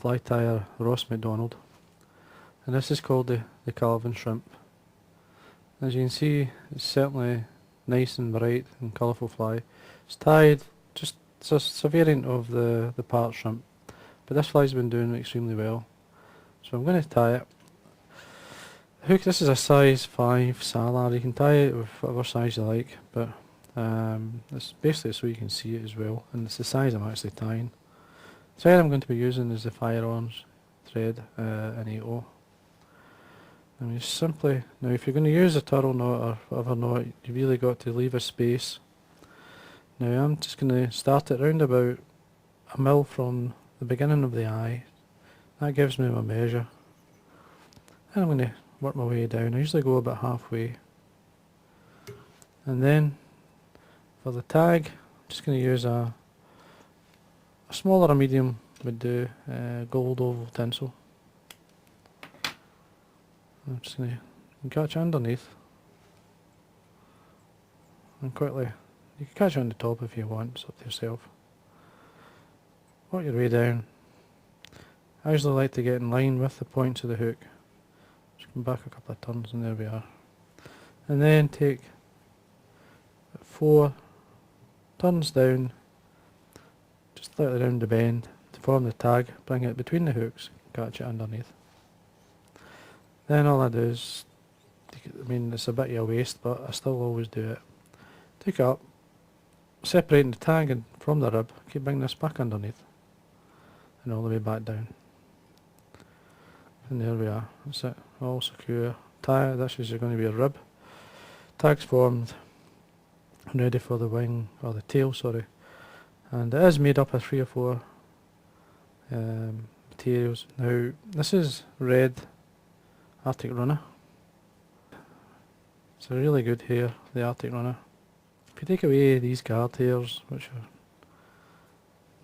fly tyer Ross McDonald, and this is called the Calvin shrimp. As you can see, it's certainly nice and bright and colourful fly. It's tied, just it's a variant of the part shrimp, but this fly's been doing extremely well. So I'm going to tie it. The hook, this is a size 5 Salmon. You can tie it with whatever size you like, but it's basically so you can see it as well, and it's the size I'm actually tying. The thread I'm going to be using is the firearms thread in 8/0. And you simply, now if you're going to use a turtle knot or whatever knot, you really got to leave a space. Now I'm just going to start it round about a mil from the beginning of the eye. That gives me my measure. And I'm going to work my way down. I usually go about halfway. And then for the tag, I'm just going to use a small or a medium would do, gold oval tinsel. I'm just going to catch underneath. And quickly, you can catch on the top if you want, it's up to yourself. Work your way down. I usually like to get in line with the points of the hook. Just come back a couple of turns and there we are. And then take 4 turns down, just slightly round the bend to form the tag, bring it between the hooks, catch it underneath. Then all I do is, I mean it's a bit of a waste, but I still always do it. Take it up, separating the tag and from the rib, keep bringing this back underneath and all the way back down. And there we are, that's it, all secure. Tie, this is going to be a rib. Tag's formed, ready for the wing, or the tail, sorry. And it is made up of 3 or 4 materials. Now, this is red Arctic Runner. It's a really good hair, the Arctic Runner. If you take away these guard hairs, which are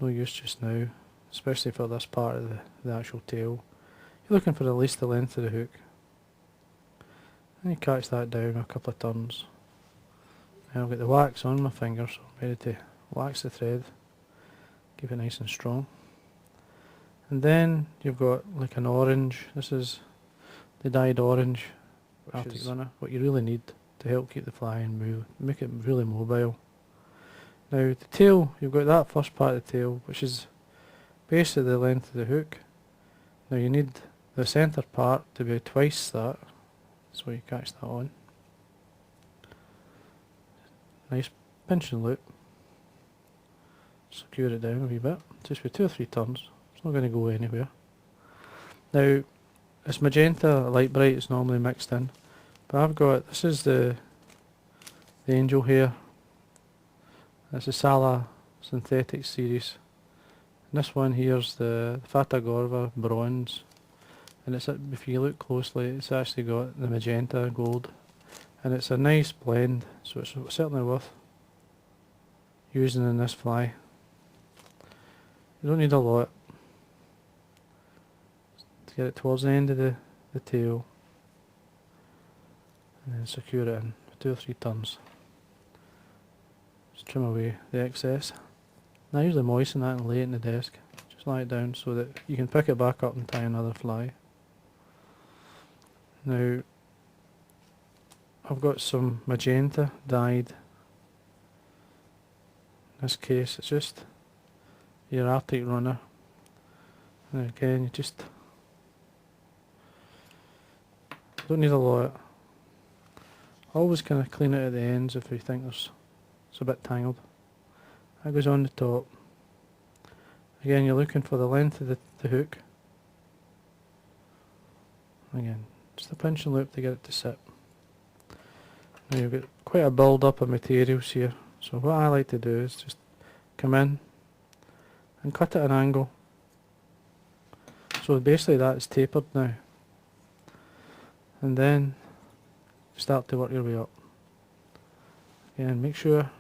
no use just now, especially for this part of the actual tail, you're looking for at least the length of the hook. And you catch that down a couple of turns. Now I've got the wax on my finger, so I'm ready to wax the thread, keep it nice and strong. And then you've got like an orange, this is the dyed orange Arctic Runner, what you really need to help keep the fly and move, make it really mobile. Now the tail, you've got that first part of the tail, which is basically the length of the hook. Now you need the centre part to be twice that, so you catch that on. Nice pinch and loop. Secure it down a wee bit, just with 2 or 3 turns. It's not going to go anywhere. Now, it's magenta, light bright is normally mixed in, but I've got, this is the angel hair. This is Sala synthetic series. And this one here's the Fata Gorva bronze, and it's, if you look closely, it's actually got the magenta gold, and it's a nice blend, so it's certainly worth using in this fly. You don't need a lot to get it towards the end of the tail, and then secure it in for 2 or 3 turns. Just trim away the excess. And I usually moisten that and lay it in the desk. Just lie it down so that you can pick it back up and tie another fly. Now I've got some magenta dyed. In this case it's just your Arctic Runner. And again you just don't need a lot. Always kind of clean it at the ends if you think it's a bit tangled. That goes on the top. Again, you're looking for the length of the hook. Again, just a pinch and loop to get it to sit. Now you've got quite a build up of materials here, so what I like to do is just come in and cut at an angle. So basically that's tapered now. And then start to work your way up. Again, make sure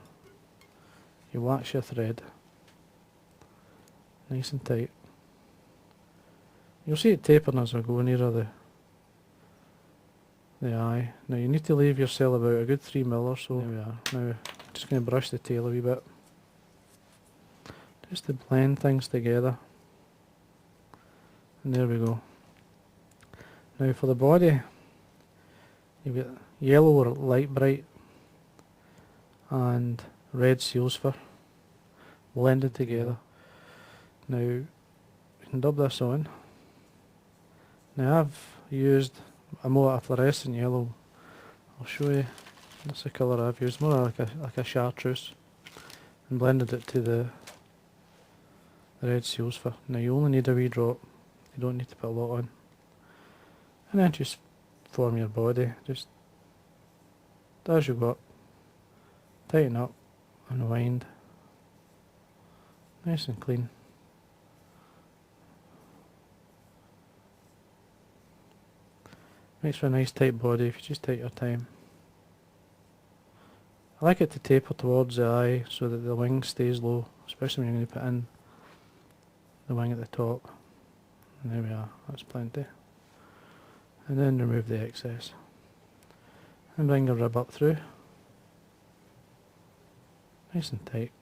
you wax your thread nice and tight. You'll see it tapering as I go nearer the eye. Now you need to leave yourself about a good 3 mil or so. There we are. Now just going to brush the tail a wee bit, just to blend things together. And there we go. Now for the body, you've got yellow or light bright and red seals fur blended together. Now you can dub this on. Now I've used a fluorescent yellow. I'll show you. That's the colour I've used, more like a chartreuse, and blended it to the red seals fur. Now you only need a wee drop. You don't need to put a lot on. And then just form your body, just as you got. Tighten up, unwind, nice and clean. Makes for a nice tight body if you just take your time. I like it to taper towards the eye so that the wing stays low, especially when you're going to put in the wing at the top. And there we are, that's plenty. And then remove the excess. And bring the rib up through. Nice and tight.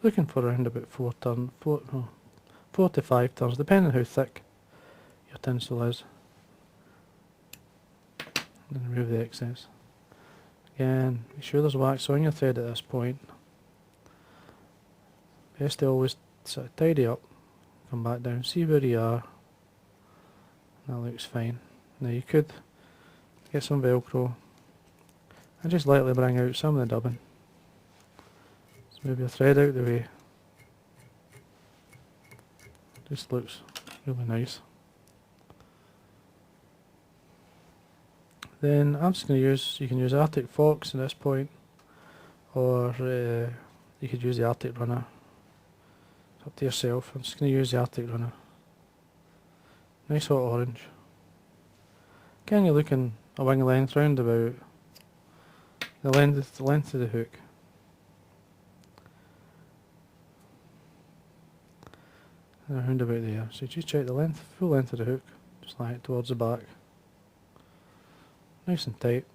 Looking for around about 4 to 5 turns, depending on how thick your tinsel is. And then remove the excess. Again, make sure there's wax on your thread at this point. Best to always sort of tidy up, come back down, see where you are. That looks fine. Now you could get some Velcro and just lightly bring out some of the dubbing. Just move your thread out of the way. Just looks really nice. Then I'm just going to you can use Arctic Fox at this point, or you could use the Arctic Runner. It's up to yourself. I'm just going to use the Arctic Runner. Nice hot orange. Again, you're looking a wing length round about the length of the hook. And around about there. So just check the length, full length of the hook, just lie it towards the back. Nice and tight.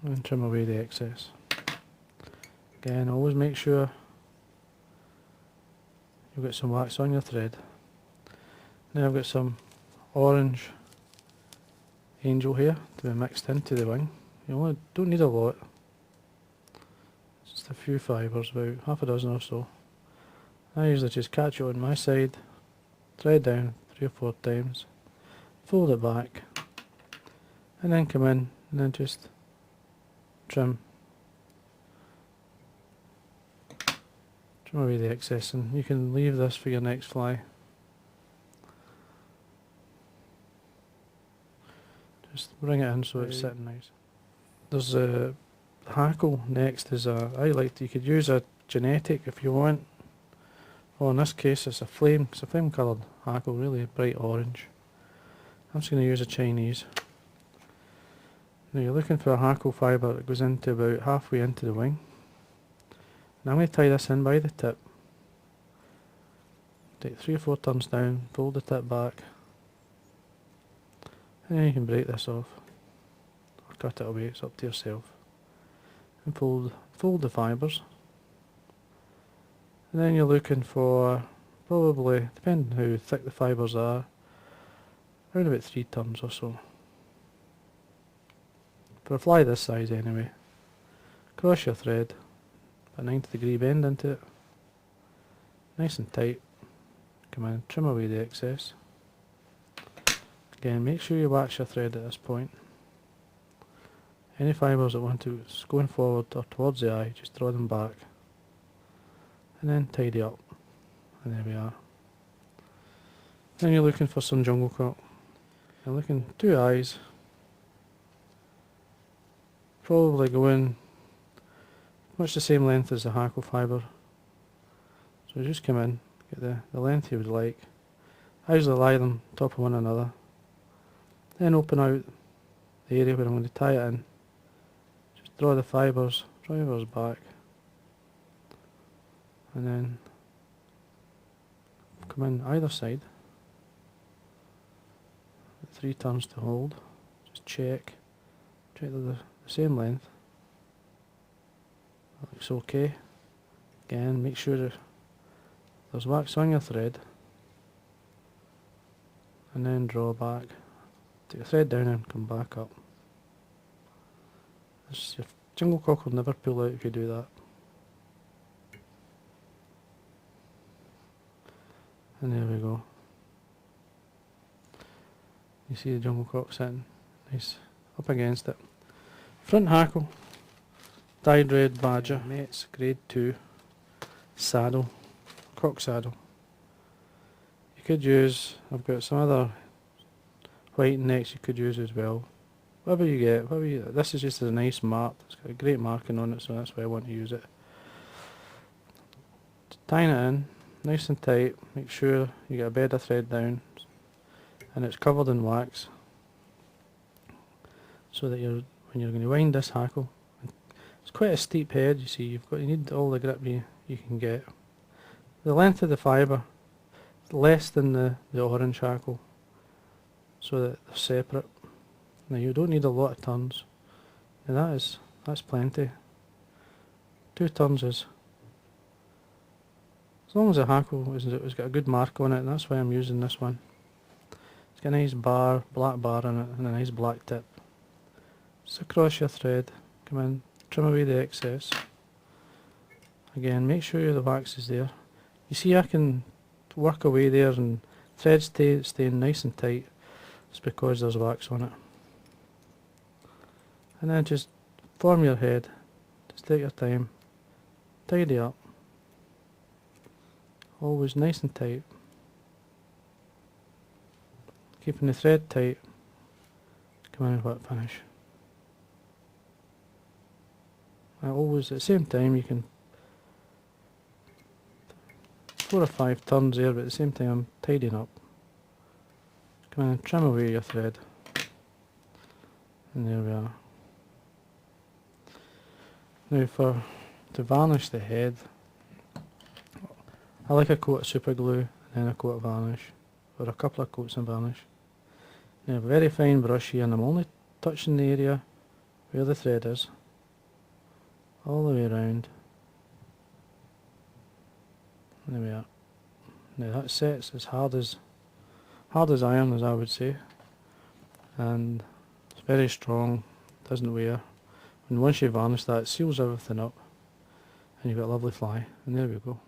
And trim away the excess. Again, always make sure you've got some wax on your thread. Now I've got some orange angel hair to be mixed into the wing. You only don't need a lot. Just a few fibres, about half a dozen or so. I usually just catch it on my side, thread down 3 or 4 times, fold it back, and then come in and then just trim away the excess, and you can leave this for your next fly. Just bring it in so it's sitting nice. There's a hackle next. You could use a genetic if you want. Well, in this case it's a flame coloured hackle, really bright orange. I'm just going to use a Chinese. Now you're looking for a hackle fibre that goes into about halfway into the wing. And I'm going to tie this in by the tip. Take 3 or 4 turns down, fold the tip back, and then you can break this off or cut it away, it's up to yourself. And fold the fibres. And then you're looking for, probably, depending on how thick the fibres are, around about 3 turns or so. For a fly this size anyway. Cross your thread, put a 90-degree bend into it, nice and tight. Come in, trim away the excess. Again, make sure you wax your thread at this point. Any fibres that want to going forward or towards the eye, just draw them back. And then tidy up. And there we are. Then you're looking for some jungle cut. You're looking 2 eyes. Probably going much the same length as the hackle fibre. So just come in, get the length you would like. I usually lie them top of one another. Then open out the area where I'm going to tie it in. Just draw the fibres back. And then come in either side. 3 turns to hold. Just check they're the same length. That looks okay. Again, make sure the there's wax on your thread, and then draw back. Take your thread down and come back up. Your jingle cock will never pull out if you do that. And there we go. You see the jungle cock sitting nice up against it. Front hackle, dyed red badger, mates, grade 2, saddle, cock saddle. You could use, I've got some other white necks you could use as well. Whatever you get, this is just a nice mark, it's got a great marking on it, so that's why I want to use it. Tying it in, nice and tight, make sure you get a bed of thread down, and it's covered in wax, so that when you're going to wind this hackle, it's quite a steep head, you see, you need all the grip you can get. The length of the fibre is less than the orange hackle, so that they're separate. Now you don't need a lot of turns, and that's plenty. 2 turns is, as long as the hackle has got a good mark on it, and that's why I'm using this one. It's got a nice bar, black bar in it, and a nice black tip. Just across your thread, come in, trim away the excess. Again, make sure the wax is there. You see I can work away there and thread staying nice and tight. It's because there's wax on it. And then just form your head. Just take your time. Tidy up. Always nice and tight. Keeping the thread tight. Come in and whip finish. And always at the same time you can 4 or 5 turns there, but at the same time I'm tidying up. Come in and trim away your thread. And there we are. Now to varnish the head, I like a coat of super glue and then a coat of varnish, or a couple of coats of varnish. Now a very fine brush here, and I'm only touching the area where the thread is, all the way around. There we are. Now that sets as hard as iron, as I would say, and it's very strong, doesn't wear. And once you varnish that, it seals everything up, and you've got a lovely fly. And there we go.